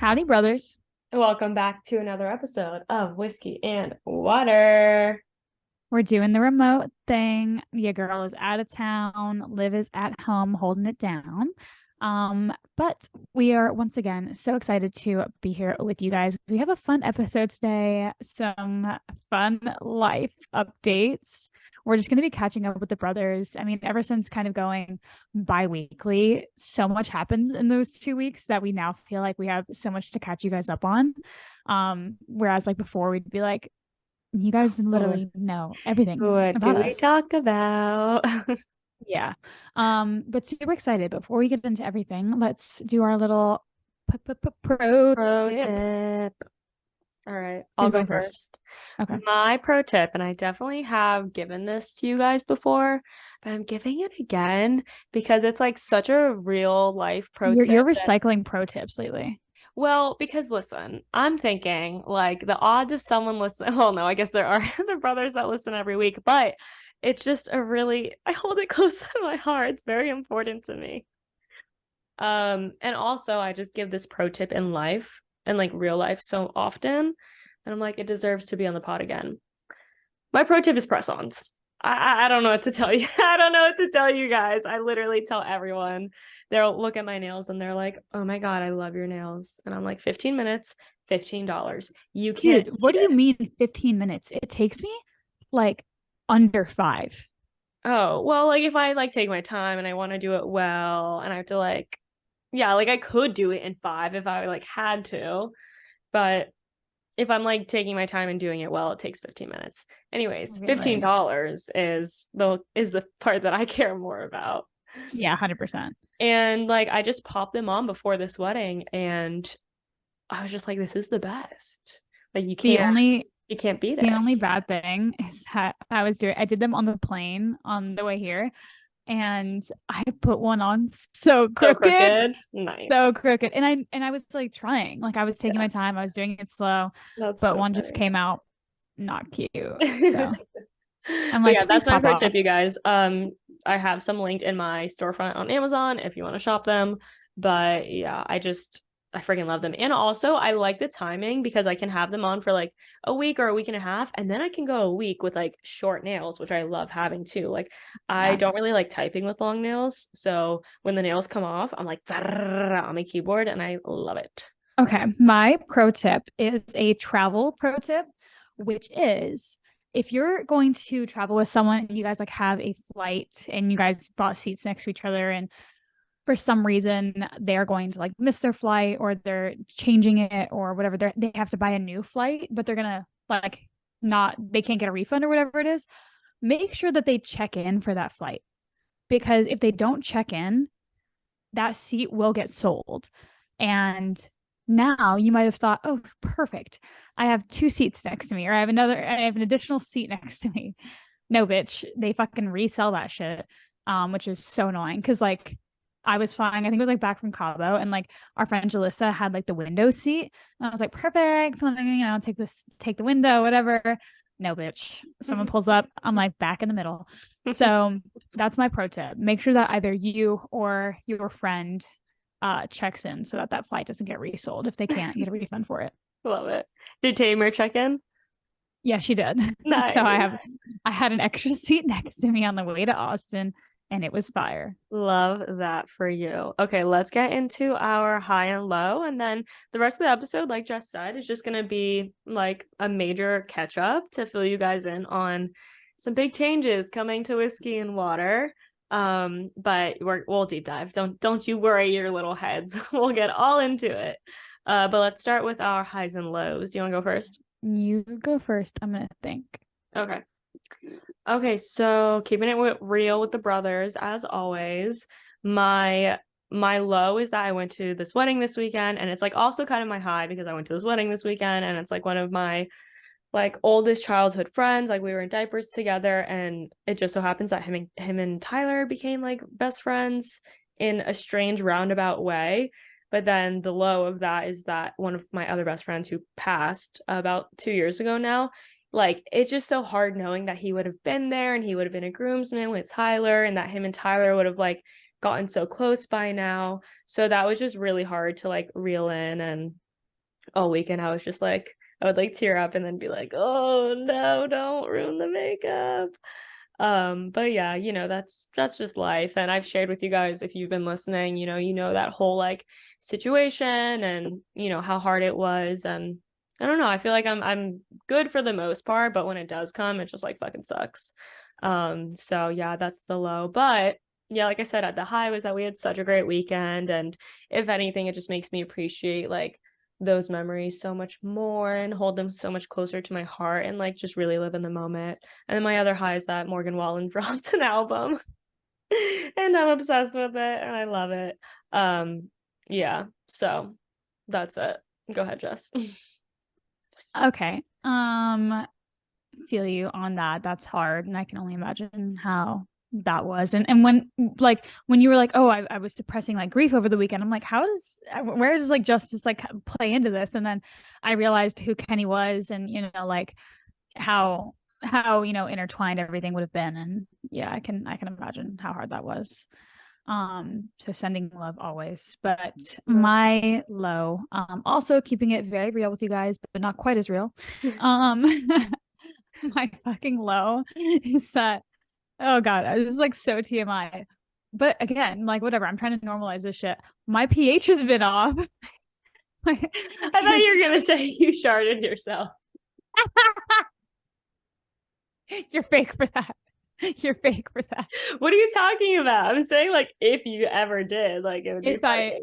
Howdy, brothers. Welcome back to another episode of Whiskey and Water. We're doing the remote thing. Your girl is out of town. Liv is at home holding it down. But we are once again so excited to be here with you guys. We have a fun episode today, some fun life updates. We're just going to be catching up with the brothers. I mean, ever since kind of going bi-weekly, so much happens in those 2 weeks that we now feel like we have so much to catch you guys up on. Whereas like before we'd be like, you guys What, literally know everything what do about we us. talk about? Yeah. But super excited. Before we get into everything, let's do our little pro Pro tip. tip. All right, I'll Who's go going first? first. Okay. My pro tip, and I definitely have given this to you guys before, but I'm giving it again because it's like such a real life pro You're tip that, recycling pro tips lately. well, because listen, I'm thinking like the odds of someone listen, well, no, I guess there are the brothers that listen every week, but it's just I hold it close to my heart. It's very important to me. And also I just give this pro tip in life and like real life so often that I'm like, it deserves to be on the pod again. My pro tip is press-ons. I don't know what to tell you. I don't know what to tell you guys. I literally tell everyone. They'll look at my nails and they're like, "Oh my God, I love your nails." And I'm like, 15 minutes, $15. You can't Dude, what beat do you it. mean 15 minutes? It takes me like under five. Oh, well, like if I like take my time and I want to do it well and I have to like, yeah, like I could do it in 5 if I like had to, but if I'm like taking my time and doing it well, it takes 15 minutes. Anyways, Really? $15 is the part that I care more about. Yeah, 100%. And like I just popped them on before this wedding and I was just like, this is the best. Like you The can't only you can't beat the it. only bad thing is that I did them on the plane on the way here and I put one on so So crooked. crooked. Nice. So crooked. And I was like trying, like I was taking Yeah, my time, I was doing it slow, that's but so one just funny. came out not cute. But So I'm like, yeah, please that's my pop pro off. tip, you guys. I have some linked in my storefront on Amazon if you want to shop them. But yeah, I freaking love them. And also I like the timing because I can have them on for like a week or a week and a half, and then I can go a week with like short nails, which I love having too. Like I Yeah. don't really like typing with long nails. So when the nails come off, I'm like on my keyboard and I love it. Okay. My pro tip is a travel pro tip, which is if you're going to travel with someone and you guys like have a flight and you guys bought seats next to each other and for some reason they're going to like miss their flight or they're changing it or whatever, they have to buy a new flight, but they're gonna like not they can't get a refund or whatever it is. Make sure that they check in for that flight because if they don't check in, that seat will get sold. And now you might have thought, oh, perfect. I have two seats next to me, or I have an additional seat next to me. No, bitch. They fucking resell that shit. Which is so annoying. Cause like I was fine. I think it was like back from Cabo and like our friend Jalissa had like the window seat. And I was like, perfect. Take the window, whatever. No, bitch. Someone pulls up. I'm like back in the middle. So that's my pro tip. Make sure that either you or your friend checks in so that that flight doesn't get resold if they can't get a refund for it. Love it. Did Tamer check in? Yeah, she did. So Nice. I had an extra seat next to me on the way to Austin and it was fire. Love that for you. Okay, let's get into our high and low. And then the rest of the episode, like Jess said, is just going to be like a major catch up to fill you guys in on some big changes coming to Whiskey and Water. But we'll deep dive. Don't you worry your little heads. We'll get all into it. But let's start with our highs and lows. Do you want to go first? You go first. I'm gonna think. Okay. Okay, so keeping it real with the brothers as always. My my low is that I went to this wedding this weekend, and it's like also kind of my high because I went to this wedding this weekend and it's like one of my like oldest childhood friends. Like we were in diapers together, and it just so happens that him and Tyler became like best friends in a strange roundabout way. But then the low of that is that one of my other best friends who passed about 2 years ago now, like it's just so hard knowing that he would have been there and he would have been a groomsman with Tyler and that him and Tyler would have gotten so close by now. So that was just really hard to like reel in, and all weekend I was just like, I would like tear up and then be like, oh no, don't ruin the makeup. But yeah, that's just life. And I've shared with you guys, if you've been listening, that whole like situation and how hard it was. And I don't know, I feel like I'm good for the most part, but when it does come, it just like fucking sucks. So yeah, that's the low. But yeah, like I said, at the high was that we had such a great weekend. And if anything, it just makes me appreciate like those memories so much more and hold them so much closer to my heart and like just really live in the moment. And then my other high is that Morgan Wallen dropped an album and I'm obsessed with it and I love it. Yeah, so that's it. Go ahead, Jess. Okay. Feel you on that. That's hard. And I can only imagine how that was. And when you were like, oh, I was suppressing like grief over the weekend, I'm like, where does like justice like play into this? And then I realized who Kenny was and, like how intertwined everything would have been. And yeah, I can imagine how hard that was. So sending love always. But my low, also keeping it very real with you guys, but not quite as real. My fucking low is that, oh god, this is like so TMI. But again, like whatever, I'm trying to normalize this shit. My pH has been off. I thought you were gonna say you sharded yourself. You're fake for that. You're fake for that. What are you talking about? I'm saying like if you ever did, like it would be If I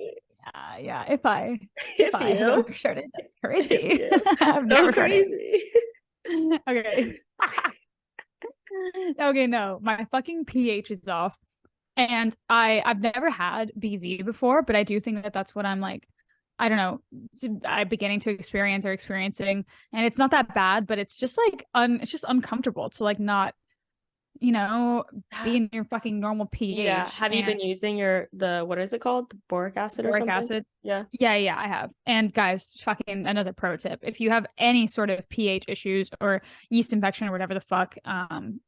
sharded, that's crazy. I've never crazy. Okay. Okay, no, my fucking pH is off. And I've never had BV before, but I do think that that's what I'm like, I don't know, I'm beginning to experience or experiencing. And it's not that bad, but it's just like it's just uncomfortable to like not, be in your fucking normal pH. Yeah. Have you been using what is it called? The boric acid or something? Acid? Yeah. Yeah, I have. And guys, fucking another pro tip. If you have any sort of pH issues or yeast infection or whatever the fuck,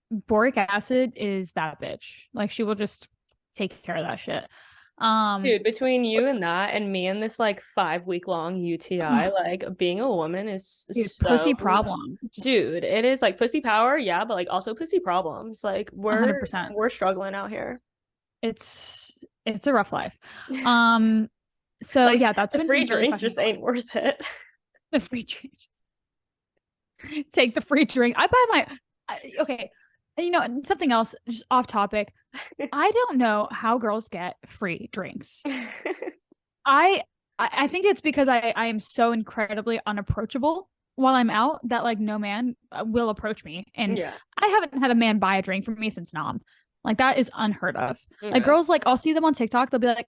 boric acid is that bitch. Like she will just take care of that shit. Dude, between you and that and me and this like 5-week long UTI, like being a woman is pussy problem. Dude, it is like pussy power, yeah, but like also pussy problems. Like we're 100%. We're struggling out here. It's a rough life. So like, yeah, that's the been free really drinks just ain't worth it. The free drinks. Take the free drink. I buy okay. Something else, just off topic. I don't know how girls get free drinks. I think it's because I am so incredibly unapproachable while I'm out that like no man will approach me. And yeah. I haven't had a man buy a drink from me since Nam. Like that is unheard of. Yeah. Like girls, like I'll see them on TikTok. They'll be like,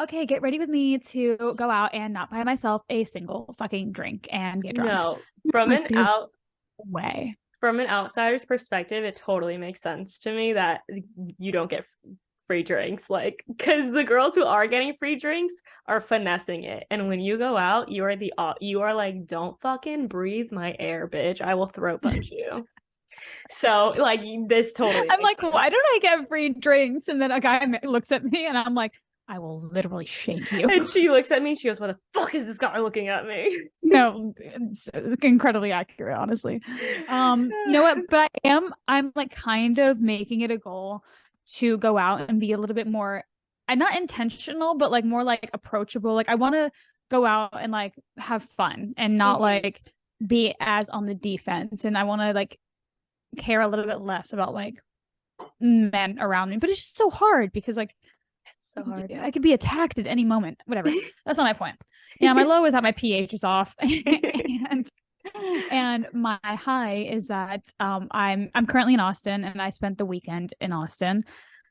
okay, get ready with me to go out and not buy myself a single fucking drink and get drunk. No, from like, an outsider's perspective, it totally makes sense to me that you don't get free drinks, like because the girls who are getting free drinks are finessing it, and when you go out, you are like, don't fucking breathe my air, bitch, I will throat punch you. So like this totally I'm like sense. Why don't I get free drinks? And then a guy looks at me and I'm like, I will literally shake you. And she looks at me, she goes, what the fuck is this guy looking at me? No, it's incredibly accurate, honestly. You know what? But I'm like kind of making it a goal to go out and be a little bit more, and not intentional, but like more like approachable. Like I want to go out and like have fun and not like be as on the defense. And I want to like care a little bit less about like men around me. But it's just so hard because like it's so hard. I could be attacked at any moment. Whatever. That's not my point. Yeah, my low is that my pH is off. and my high is that I'm currently in Austin and I spent the weekend in Austin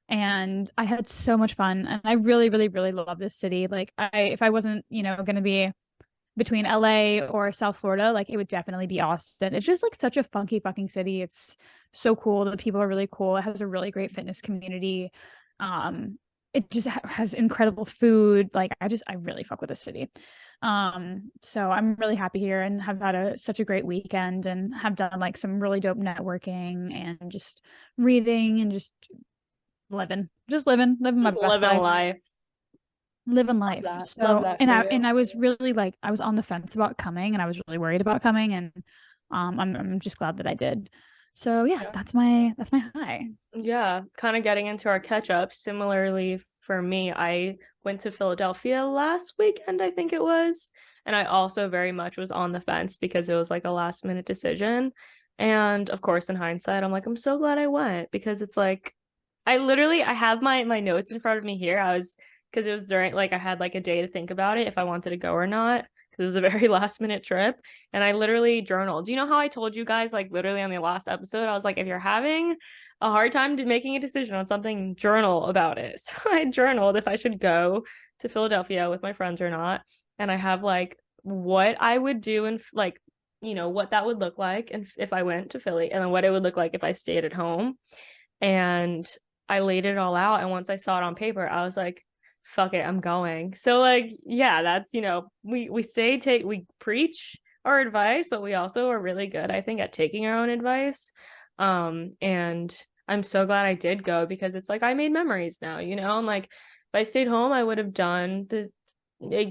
and I had so much fun and I really, really, really love this city. Like if I wasn't, gonna be between LA or South Florida, like it would definitely be Austin. It's just like such a funky fucking city. It's so cool. The people are really cool. It has a really great fitness community. It just has incredible food. Like I really fuck with the city. So I'm really happy here and have had such a great weekend and have done like some really dope networking and just reading and just living my best life. living Love life. that. Love So, that and for I you. was really like, I was on the fence about coming, and I was really worried about coming, and I'm just glad that I did. So yeah, Yeah. that's my high. Yeah, kind of getting into our catch up. Similarly, for me, I went to Philadelphia last weekend, I think it was. And I also very much was on the fence because it was like a last minute decision. And of course, in hindsight, I'm like, I'm so glad I went because it's like, I have my notes in front of me here. Because it was during, like, I had like a day to think about it if I wanted to go or not. Because it was a very last minute trip. And I literally journaled. Do you know how I told you guys, like, literally on the last episode, I was like, if you're having a hard time making a decision on something, journal about it. So I journaled if I should go to Philadelphia with my friends or not. And I have like what I would do and like, what that would look like and if I went to Philly, and then what it would look like if I stayed at home. And I laid it all out. And once I saw it on paper, I was like, fuck it, I'm going. So like, yeah, that's, we preach our advice, but we also are really good, I think, at taking our own advice. And I'm so glad I did go because it's like I made memories now, and like if I stayed home, I would have done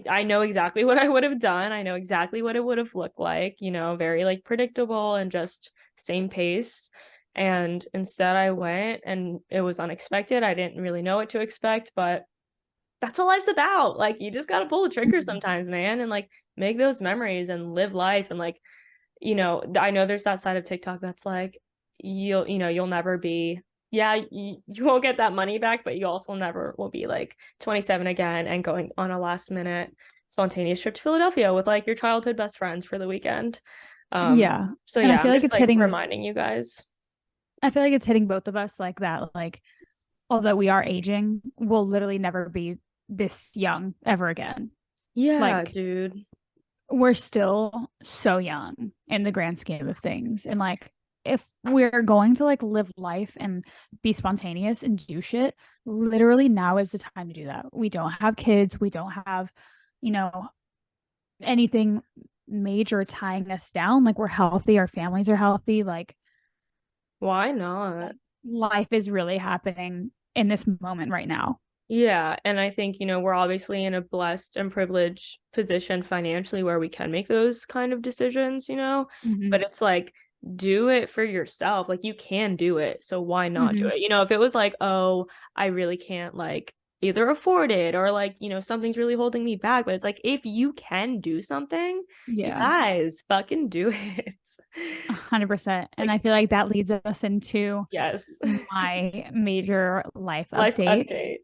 I know exactly what I would have done. I know exactly what it would have looked like, very like predictable and just same pace. And instead I went and it was unexpected. I didn't really know what to expect, but that's what life's about. Like you just got to pull the trigger Mhm. sometimes, man, and like make those memories and live life. And like, I know there's that side of TikTok that's like you'll never be, yeah, you won't get that money back, but you also never will be like 27 again and going on a last minute spontaneous trip to Philadelphia with like your childhood best friends for the weekend. Yeah. So And yeah, I'm just like reminding you guys. I feel like it's hitting both of us like that. Like, although we are aging, we'll literally never be this young ever again. Yeah, Like, dude. we're still so young in the grand scheme of things. And like, if we're going to like live life and be spontaneous and do shit, literally now is the time to do that. We don't have kids, we don't have, you know, anything major tying us down. Like, we're healthy, our families are healthy. Like, Why not? life is really happening in this moment right now. Yeah, and I think, we're obviously in a blessed and privileged position financially where we can make those kind of decisions, Mm-hmm. but it's like do it for yourself. Like you can do it, so why not do Mm-hmm. it? If it was like, "Oh, I really can't like either afford it or like, something's really holding me back," but it's like if you can do something, you Yeah, guys fucking do it. 100%. And I Like, feel like that leads us into yes. my major life Life update. update.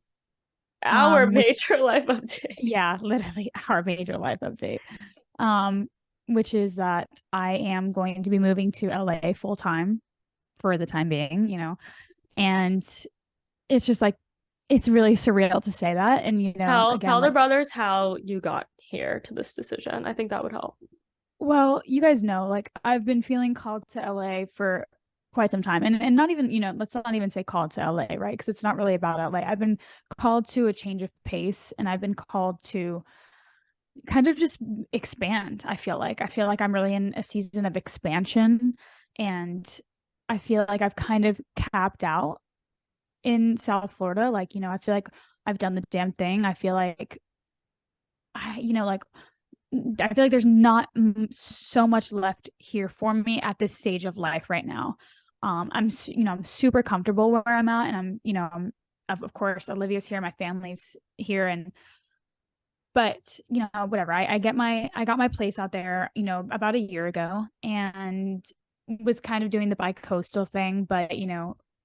Our Which, major life update. yeah, literally our major life update. Um, which is that I am going to be moving to LA full time for the time being, and it's just like it's really surreal to say that. And Tell again, the like, brothers how you got here to this decision. I think that would help. well, you guys know, like, I've been feeling called to LA for quite some time. And not even, let's not even say called to LA, right? Because it's not really about LA. I've been called to a change of pace, and I've been called to kind of just expand. I feel like I'm really in a season of expansion, and I feel like I've kind of capped out in South Florida. Like, I feel like I've done the damn thing. I feel like like I feel like there's not so much left here for me at this stage of life right now. I'm super comfortable where I'm at, and of course Olivia's here, my family's here, and but whatever. I got my place out there, about a year ago, and was kind of doing the bi-coastal thing, but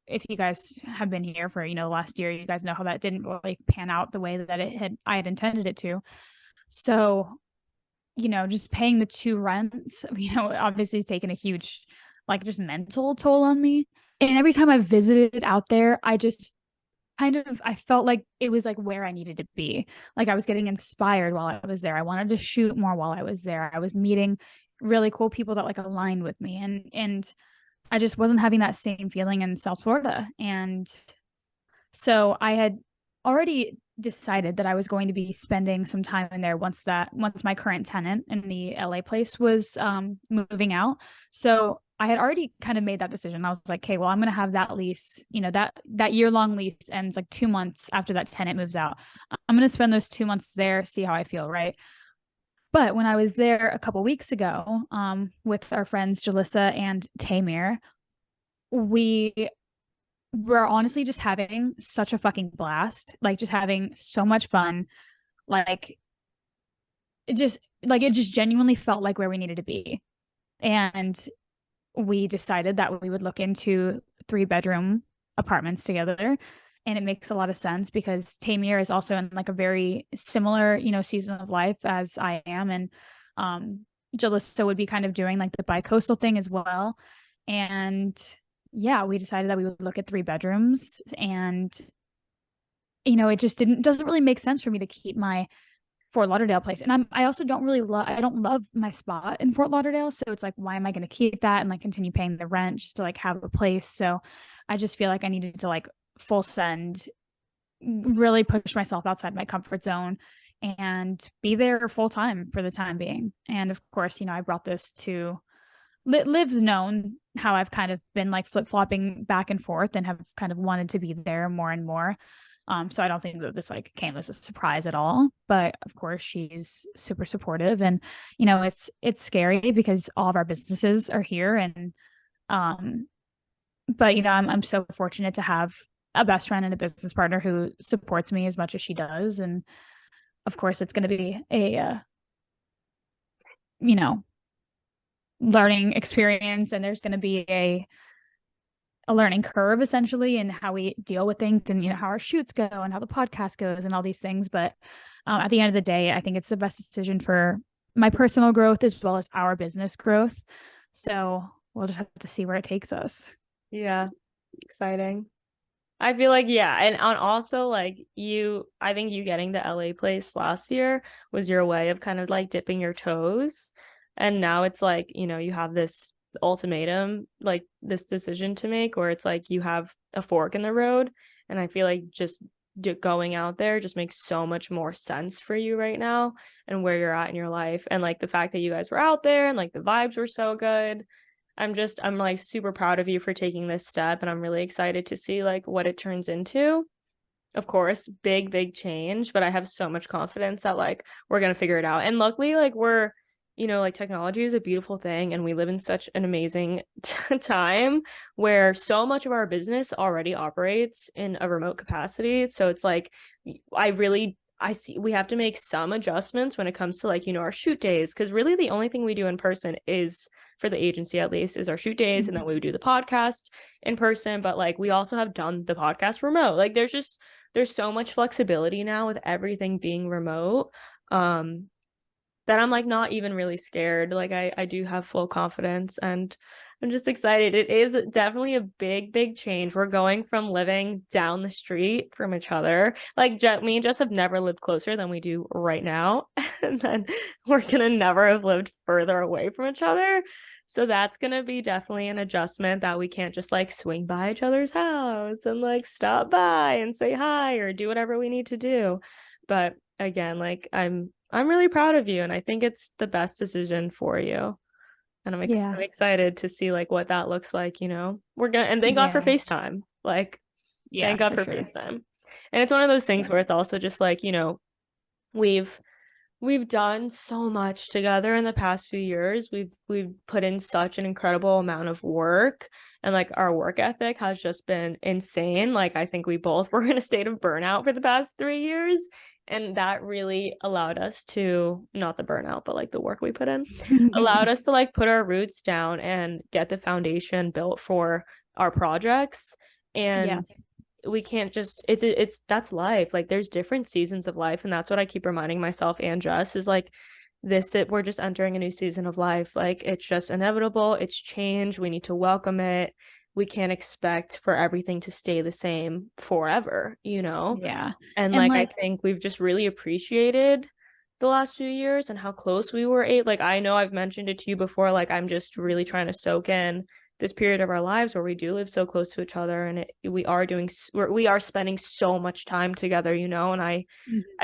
if you guys have been here for last year, you guys know how that didn't really pan out the way that I had intended it to. So just paying the two rents, obviously has taken a huge, like, just mental toll on me. And every time I visited out there, I just I felt like it was like where I needed to be. Like, I was getting inspired while I was there. I wanted to shoot more while I was there. I was meeting really cool people that like aligned with me. And I just wasn't having that same feeling in South Florida. And so I had already decided that I was going to be spending some time in there once my current tenant in the LA place was moving out. So I had already kind of made that decision. I was like, okay, well, I'm going to have that lease, that year-long lease ends like 2 months after that tenant moves out. I'm going to spend those 2 months there, see how I feel, right? But when I was there a couple weeks ago, with our friends Jalissa and Tamir, we were honestly just having such a fucking blast, like just having so much fun. Like it just genuinely felt like where we needed to be. And we decided that we would look into 3-bedroom apartments together. And it makes a lot of sense because Tamir is also in like a very similar, season of life as I am. And Jalissa would be kind of doing like the bi-coastal thing as well. And yeah, we decided that we would look at 3 bedrooms. And it just doesn't really make sense for me to keep my Fort Lauderdale place. And I also I don't love my spot in Fort Lauderdale. So it's like, why am I going to keep that and like continue paying the rent just to like have a place? So I just feel like I needed to like full send, really push myself outside my comfort zone and be there full time for the time being. And of course, I brought this to Liv's known how I've kind of been like flip-flopping back and forth and have kind of wanted to be there more and more. So I don't think that this like came as a surprise at all. But of course, she's super supportive, and it's scary because all of our businesses are here, and but I'm so fortunate to have a best friend and a business partner who supports me as much as she does, and of course, it's going to be a learning experience, and there's going to be a learning curve essentially in how we deal with things and how our shoots go and how the podcast goes and all these things. But at the end of the day, I think it's the best decision for my personal growth as well as our business growth. So we'll just have to see where it takes us. Yeah, exciting. I feel like, yeah, and also like I think you getting the LA place last year was your way of kind of like dipping your toes, and now it's like you have this ultimatum, like this decision to make, where it's like you have a fork in the road, and I feel like just going out there just makes so much more sense for you right now and where you're at in your life, and like the fact that you guys were out there and like the vibes were so good. I'm like super proud of you for taking this step, and I'm really excited to see like what it turns into. Of course, big change, but I have so much confidence that like we're gonna figure it out. And luckily, like we're like technology is a beautiful thing, and we live in such an amazing time where so much of our business already operates in a remote capacity. So it's like I see we have to make some adjustments when it comes to like our shoot days, because really the only thing we do in person is, for the agency at least, is our shoot days, and then we would do the podcast in person. But like we also have done the podcast remote. Like there's so much flexibility now with everything being remote, that I'm like not even really scared. Like I do have full confidence, and I'm just excited. It is definitely a big change. We're going from living down the street from each other. Like me and Jess have never lived closer than we do right now. And then we're going to never have lived further away from each other. So that's going to be definitely an adjustment, that we can't just like swing by each other's house and like stop by and say hi or do whatever we need to do. But again, like I'm really proud of you, and I think it's the best decision for you. And I'm excited to see like what that looks like, We're gonna, and thank God for FaceTime. Like, thank God for FaceTime. And it's one of those things where it's also just like, we've done so much together in the past few years. We've put in such an incredible amount of work, and like our work ethic has just been insane. Like I think we both were in a state of burnout for the past 3 years, and that really allowed us to, not the burnout, but like the work we put in, allowed us to like put our roots down and get the foundation built for our projects. And we can't just, it's that's life. Like there's different seasons of life, and that's what I keep reminding myself and Jess is like we're just entering a new season of life. Like it's just inevitable. It's change. We need to welcome it. We can't expect for everything to stay the same forever, Yeah. And like I think we've just really appreciated the last few years and how close we were. Like I know I've mentioned it to you before, like I'm just really trying to soak in this period of our lives where we do live so close to each other, and we are spending so much time together, and I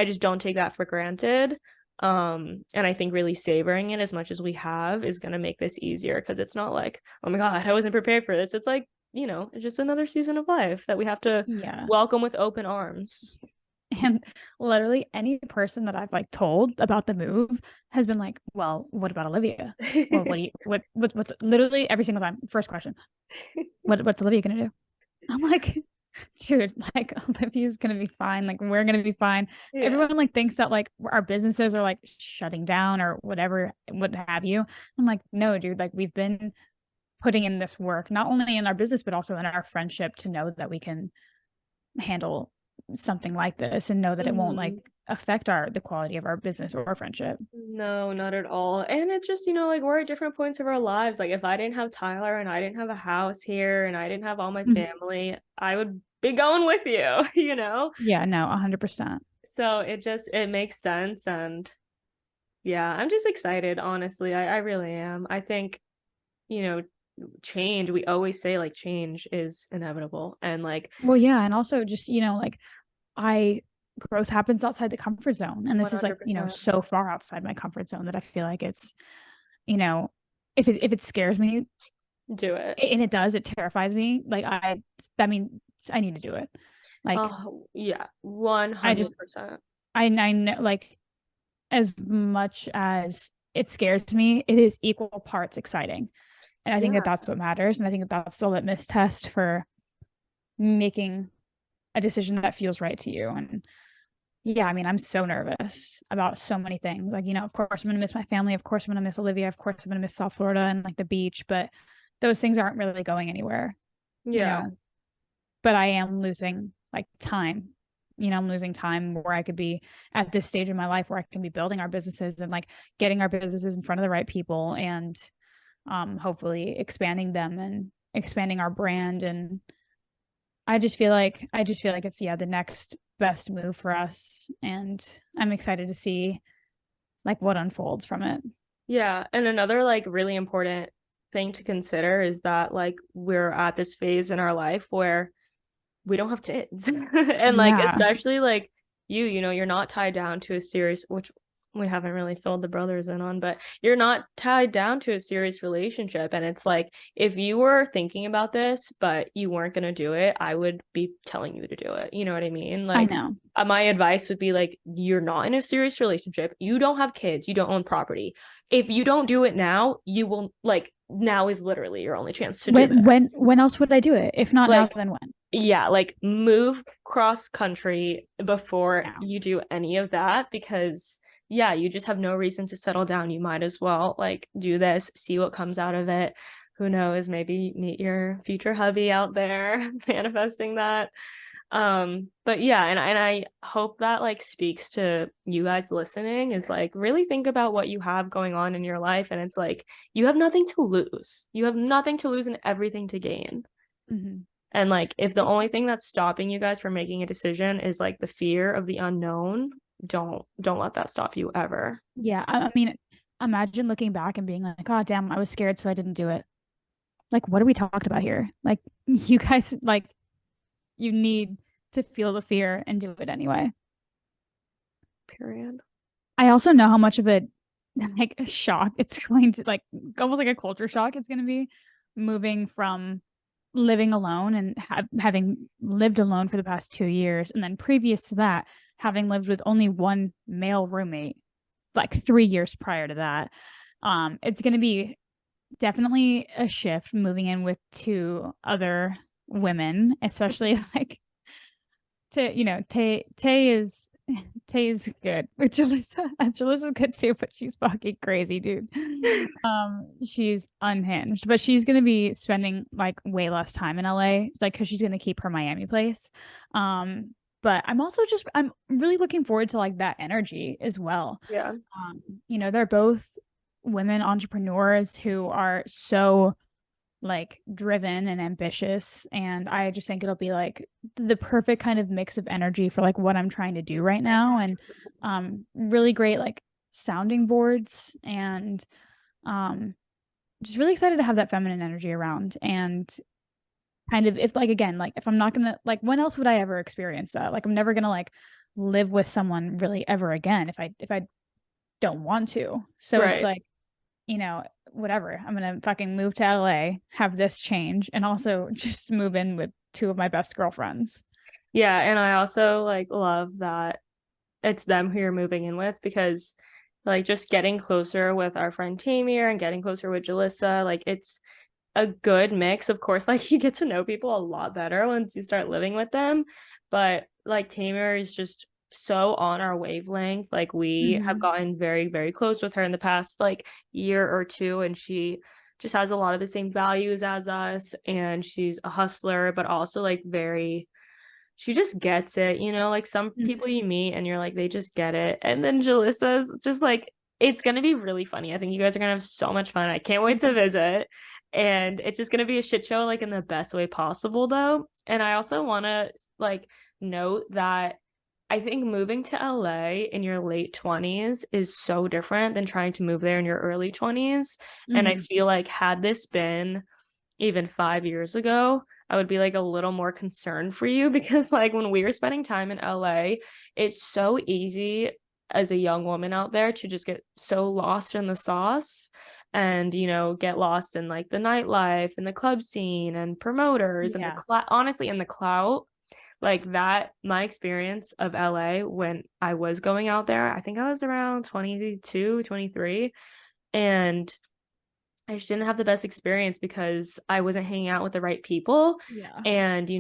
just don't take that for granted. And I think really savoring it as much as we have is going to make this easier, because it's not like, oh my God, I wasn't prepared for this. It's like, it's just another season of life that we have to Yeah. welcome with open arms. And literally any person that I've like told about the move has been like, well, what about Olivia? Well, what do you what's literally every single time, first question, what's Olivia gonna do? I'm like, dude, like Olivia's gonna be fine, like we're gonna be fine. Yeah. Everyone like thinks that like our businesses are like shutting down or whatever, what have you. I'm like, no, dude, like we've been putting in this work, not only in our business, but also in our friendship, to know that we can handle something like this and know that it won't like affect the quality of our business or our friendship. No, not at all. And it's just, like we're at different points of our lives. Like if I didn't have Tyler and I didn't have a house here and I didn't have all my family, I would be going with you, Yeah, no, 100%. So it makes sense. And yeah, I'm just excited, honestly. I really am. I think, change, we always say like change is inevitable. And like, Well, yeah, and also just, like I growth happens outside the comfort zone. And this is like, 100%. so far outside my comfort zone that I feel like it's, if it scares me, Do it. and it does, it terrifies me. Like that means I need to do it. Like yeah, 100%. I know, like as much as it scares me, it is equal parts exciting. And I think that that's what matters. And I think that that's the litmus test for making a decision that feels right to you. And yeah, I mean, I'm so nervous about so many things. Like, of course I'm going to miss my family. Of course I'm going to miss Olivia. Of course I'm going to miss South Florida and like the beach, but those things aren't really going anywhere. Yeah. But I am losing like time. I'm losing time where I could be at this stage in my life where I can be building our businesses and like getting our businesses in front of the right people and hopefully expanding them and expanding our brand. And I just feel like it's the next best move for us, and I'm excited to see like what unfolds from it. Yeah, and another like really important thing to consider is that like we're at this phase in our life where we don't have kids. And like especially like you're not tied down to a serious, which we haven't really filled the brothers in on, but you're not tied down to a serious relationship. And it's like, if you were thinking about this but you weren't going to do it, I would be telling you to do it. You know what I mean? Like, I know. My advice would be like, you're not in a serious relationship, you don't have kids, you don't own property. If you don't do it now, you will, like, now is literally your only chance to do this. When else would I do it? If not like, now, then when? Yeah, like move cross country before you do any of that, because yeah, you just have no reason to settle down. You might as well like do this, see what comes out of it. Who knows, maybe meet your future hubby out there, manifesting that. But yeah, and I hope that like speaks to you guys listening, is like really think about what you have going on in your life, and it's like you have nothing to lose. You have nothing to lose and everything to gain. And like if the only thing that's stopping you guys from making a decision is like the fear of the unknown, don't let that stop you ever. Yeah, I mean, imagine looking back and being like, oh damn, I was scared so I didn't do it. Like, what are we talking about here? Like, you guys, like, you need to feel the fear and do it anyway. Period. I also know how much of a like a shock it's going to, like, almost like a culture shock it's going to be, moving from living alone and having lived alone for the past 2 years, and then previous to that having lived with only one male roommate like 3 years prior to that. It's going to be definitely a shift moving in with two other women, especially like Tay's good. Jalissa's good too, but she's fucking crazy, dude. She's unhinged, but she's gonna be spending like way less time in LA, like because she's gonna keep her Miami place. But I'm really looking forward to like that energy as well. Yeah. They're both women entrepreneurs who are so like driven and ambitious, and I just think it'll be like the perfect kind of mix of energy for like what I'm trying to do right now. And really great like sounding boards, and just really excited to have that feminine energy around. And kind of, if like, again, like if I'm not gonna, like, when else would I ever experience that? Like I'm never gonna like live with someone really ever again. If I don't want to. So it's Right. like, whatever. I'm gonna fucking move to LA, have this change, and also just move in with two of my best girlfriends. Yeah, and I also like love that it's them who you're moving in with because like just getting closer with our friend Tamir and getting closer with Jalissa, like it's a good mix. Of course, like you get to know people a lot better once you start living with them. But like Tamir is just so on our wavelength. Like we have Mm-hmm. gotten very, very close with her in the past like year or two, and she just has a lot of the same values as us. And she's a hustler, but also like very she just gets it, like some people you Mm-hmm. meet and you're like, they just get it. And then Jalissa's just like, it's gonna be really funny. I think you guys are gonna have so much fun. I can't wait to Mm-hmm. visit. And it's just gonna be a shit show, like in the best way possible, though. And I also wanna like note that I think moving to LA in your late 20s is so different than trying to move there in your early 20s. And I Mm-hmm. feel like had this been even 5 years ago, I would be like a little more concerned for you because like when we were spending time in LA, it's so easy as a young woman out there to just get so lost in the sauce and get lost in like the nightlife and the club scene and promoters and Yeah. honestly in the clout like that. My experience of LA when I was going out there, I think I was around 22, 23, and I just didn't have the best experience because I wasn't hanging out with the right people. Yeah. And,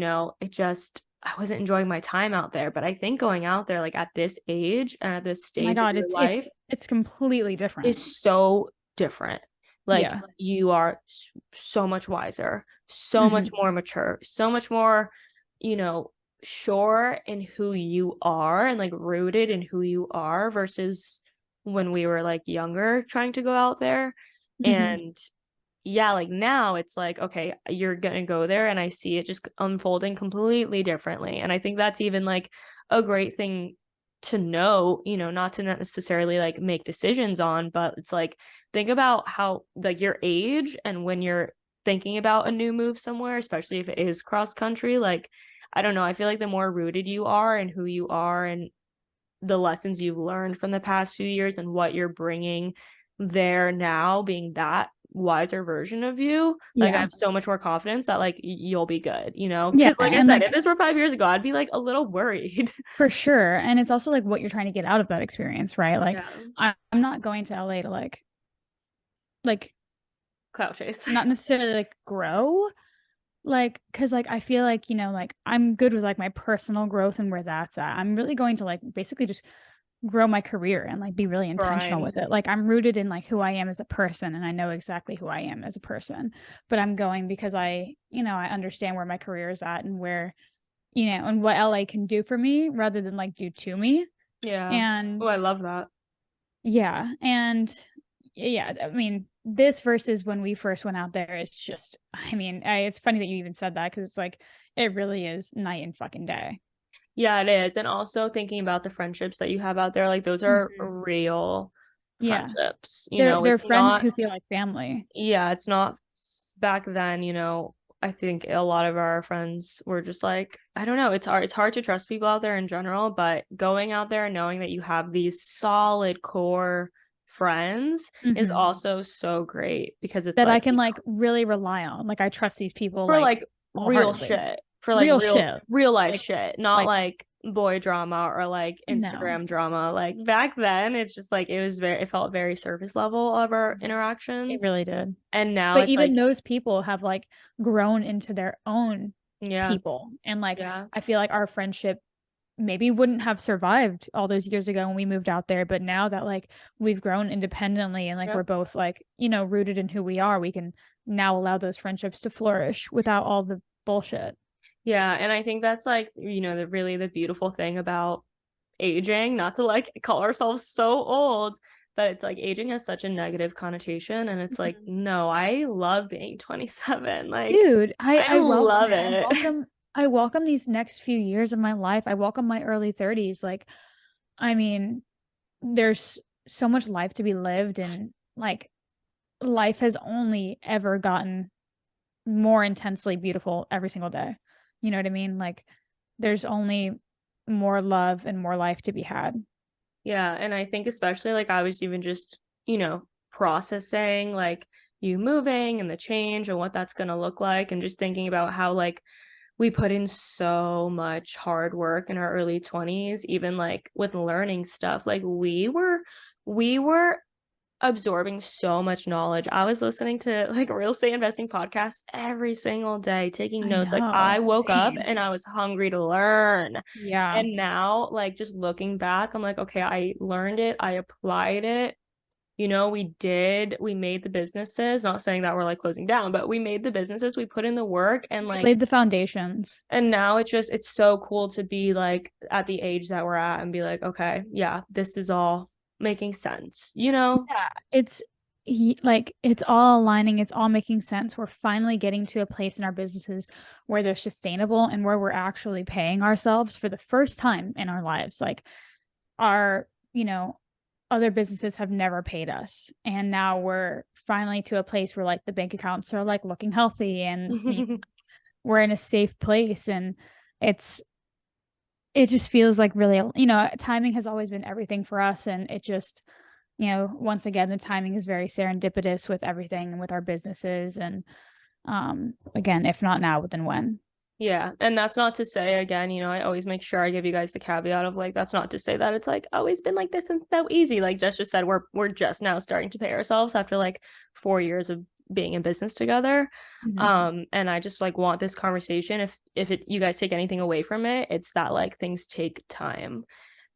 I wasn't enjoying my time out there. But I think going out there, like at this age and at this Oh my stage of God, your it's life, it's it's completely different. is so different. Like Yeah. you are so much wiser, so much Mm-hmm. more mature, so much more, you know, sure in who you are and like rooted in who you are versus when we were like younger trying to go out there. Mm-hmm. And yeah, like now it's like, okay, you're gonna go there and I see it just unfolding completely differently. And I think that's even like a great thing to know, not to necessarily like make decisions on, but it's like think about how like your age and when you're thinking about a new move somewhere, especially if it is cross country, like I don't know, I feel like the more rooted you are and who you are and the lessons you've learned from the past few years and what you're bringing there now, being that wiser version of you, like I Yeah. have so much more confidence that like you'll be good, Yeah. because like I And said, if like this were 5 years ago I'd be like a little worried. for sure. And it's also like what you're trying to get out of that experience, right? Like Yeah. I'm not going to LA to like Clout chase. not necessarily like grow. Like, cause like I feel like, like I'm good with like my personal growth and where that's at. I'm really going to like basically just grow my career and like be really intentional Grind. with it. Like I'm rooted in like who I am as a person and I know exactly who I am as a person. But I'm going because I understand where my career is at and where, and what LA can do for me rather than like do to me. Yeah. And Oh, I love that. yeah, and yeah, I mean, this versus when we first went out there is just, I mean, it's funny that you even said that because it's like it really is night and fucking day. Yeah, it is. And also thinking about the friendships that you have out there, like those are Mhm. real Yeah, friendships. they're It's friends not who feel like family. yeah, it's not back then, I think a lot of our friends were just like, I don't know, it's hard to trust people out there in general, but going out there and knowing that you have these solid core friends is Hmm. also so great because it's That I like, can like really rely on. Like I trust these people for like like real wholeheartedly. shit, for like Real real shit. real life Like shit, not like like boy drama or like no, Instagram drama. Like back then, it's just like it felt very surface level of our it interactions. really did. And now But it's even like, those people have like grown into their own yeah, people. And like yeah, I feel like our friendship maybe wouldn't have survived all those years ago when we moved out there. But now that like we've grown independently and like yep. we're both like, rooted in who we are, we can now allow those friendships to flourish without all the bullshit. Yeah, and I think that's like, the beautiful thing about aging, not to like call ourselves so old, but it's like aging has such a negative connotation and it's like, Mhm. no, I love being 27. Like Dude, I I I welcome love it. it. I welcome these next few years of my life. I welcome my early 30s. Like, I mean, there's so much life to be lived and like life has only ever gotten more intensely beautiful every single day. You know what I mean? Like there's only more love and more life to be had. Yeah, and I think especially like I was even just, processing like you moving and the change and what that's going to look like, and just thinking about how like we put in so much hard work in our early 20s, even like with learning stuff. Like we were absorbing so much knowledge. I was listening to like real estate investing podcasts every single day, taking I notes. Like I know. woke up Same. and I was hungry to learn. Yeah. And now, like just looking back, I'm like, okay, I learned it, I applied it. We made the businesses, not saying that we're like closing down, but we made the businesses, we put in the work, and We like, laid the foundations. and now it's so cool to be like at the age that we're at and be like, okay, yeah, this is all making sense. Yeah, like it's all aligning, it's all making sense. We're finally getting to a place in our businesses where they're sustainable and where we're actually paying ourselves for the first time in our lives. Like our, other businesses have never paid us. And now we're finally to a place where like the bank accounts are like looking healthy and we're in a safe place, and it's it just feels like really, timing has always been everything for us, and it just, once again, the timing is very serendipitous with everything and with our businesses. And again, if not now, then when? Yeah, and that's not to say, again, I always make sure I give you guys the caveat of like that's not to say that it's like always been like this and so easy. Like Jess just said, we're just now starting to pay ourselves after like 4 years of being in business together. And I just like want this conversation, if you guys take anything away from it, it's that like things take time,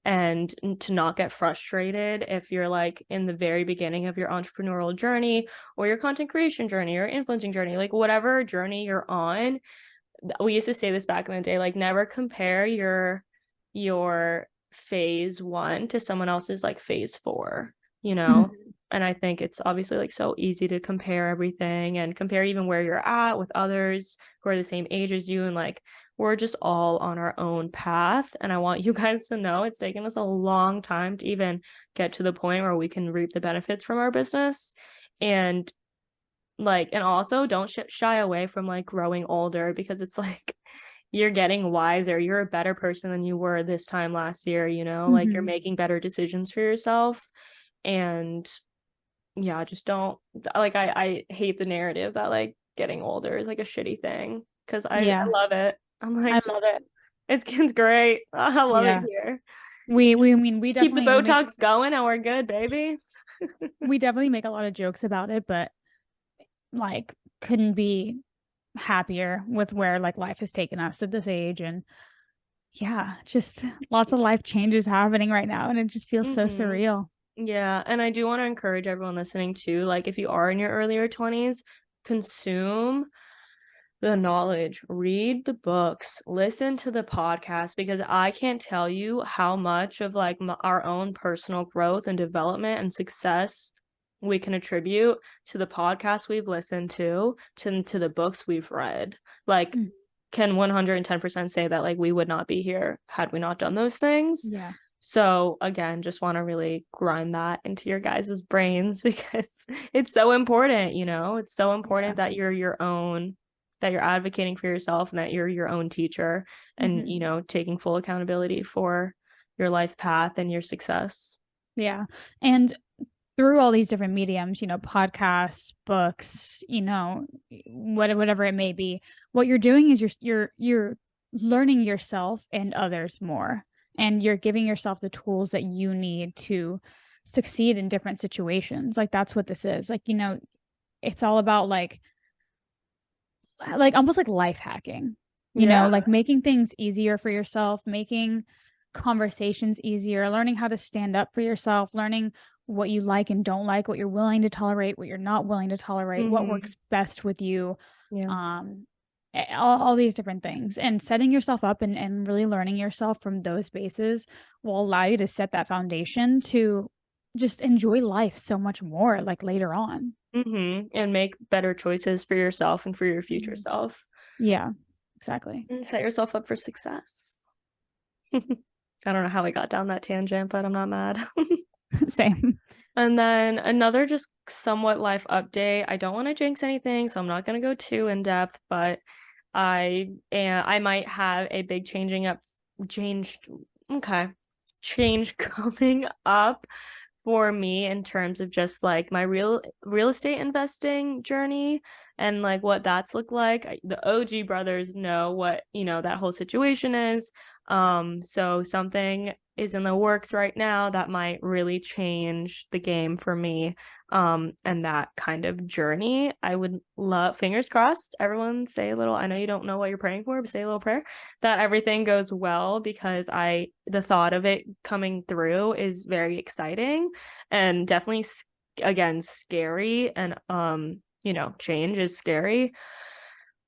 and to not get frustrated if you're like in the very beginning of your entrepreneurial journey or your content creation journey or influencing journey, like whatever journey you're on. We used to say this back in the day, like never compare your phase 1 to someone else's like phase 4, you know. Mhm. And I think it's obviously like so easy to compare everything and compare even where you're at with others who are the same age as you, and like we're just all on our own path. And I want you guys to know it's taken us a long time to even get to the point where we can reap the benefits from our business. And like, and also don't shy away from like growing older, because it's like you're getting wiser, you're a better person than you were this time last year, like you're Mhm. making better decisions for yourself. And yeah, just don't, like, I hate the narrative that like getting older is like a shitty thing, because I Yeah, love it. I'm I like, love it. it's great. I love it Yeah, here. we Just I mean keep the Botox going and we're good, baby. we definitely make a lot of jokes about it, but like couldn't be happier with where like life has taken us at this age. And yeah, just lots of life changes happening right now, and it just feels so hmm surreal. Yeah, and I do want to encourage everyone listening too, like if you are in your earlier 20s, consume the knowledge, read the books, listen to the podcast, because I can't tell you how much of like our own personal growth and development and success we can attribute to the podcasts we've listened to the books we've read. Like, Mm. can 110% say that like we would not be here had we not done those things. Yeah. So again, just want to really grind that into your guys' brains because it's so important, it's so Yeah. important that that you're advocating for yourself and that you're your own teacher, and Mhm. taking full accountability for your life path and your success. Yeah. And through all these different mediums, podcasts, books, whatever it may be, what you're doing is you're learning yourself and others more, and you're giving yourself the tools that you need to succeed in different situations. Like that's what this is. Like, it's all about like almost like life hacking, Yeah. like making things easier for yourself, making conversations easier, learning how to stand up for yourself, learning what you like and don't like, what you're willing to tolerate, what you're not willing to tolerate, what hmm works best with you. Yeah. All these different things, and setting yourself up and really learning yourself from those bases will allow you to set that foundation to just enjoy life so much more like later on. And make better choices for yourself and for your future Mhm. self, Yeah, exactly. and set yourself up for success. I don't know how we got down that tangent, but I'm not mad. Same. And then another just somewhat life update. I don't want to jinx anything, so I'm not going to go too in depth, but I might have a big changed. Okay. change coming up for me in terms of just like my real estate investing journey and like what that's looked like. The OG brothers know what, that whole situation is. So something is in the works right now that might really change the game for me. And that kind of journey, I would love, fingers crossed, everyone say a little, I know you don't know what you're praying for, but say a little prayer that everything goes well, because the thought of it coming through is very exciting and definitely, again, scary. And, change is scary.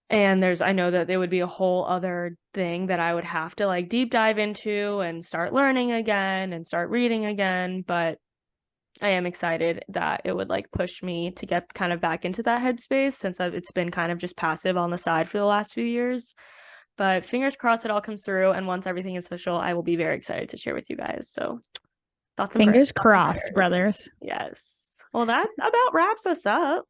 And I know that there would be a whole other thing that I would have to like deep dive into and start learning again and start reading again. But I am excited that it would like push me to get kind of back into that headspace, since it's been kind of just passive on the side for the last few years. But fingers crossed it all comes through. And once everything is official, I will be very excited to share with you guys. So thoughts and Fingers prayers. crossed, brothers. Yes. Well, that about wraps us up.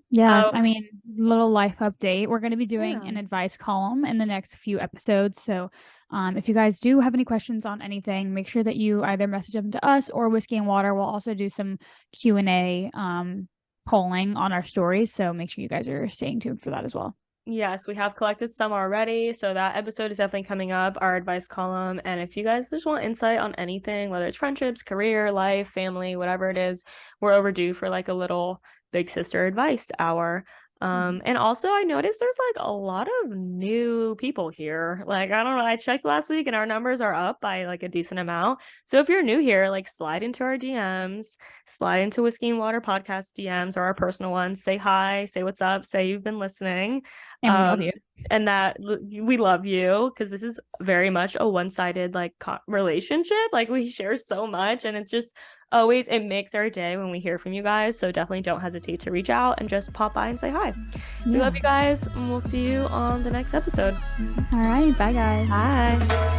Yeah, I mean, little life update. We're going to be doing Yeah. an advice column in the next few episodes. So if you guys do have any questions on anything, make sure that you either message them to us or Whiskey and Water. We'll also do some Q&A polling on our stories. So make sure you guys are staying tuned for that as well. Yes, we have collected some already. So that episode is definitely coming up, our advice column. And if you guys just want insight on anything, whether it's friendships, career, life, family, whatever it is, we're overdue for like a little big sister advice hour. And also I noticed there's like a lot of new people here. Like, I don't know, I checked last week and our numbers are up by like a decent amount. So if you're new here, like slide into our DMs, slide into Whiskey and Water podcast DMs or our personal ones, say hi, say what's up, say you've been listening. And we love you. And that we love you, because this is very much a one-sided like relationship. Like, we share so much, and it's just always, it makes our day when we hear from you guys. So definitely don't hesitate to reach out and just pop by and say hi. We love you guys, and we'll see you on the next episode. All right, bye guys. Bye.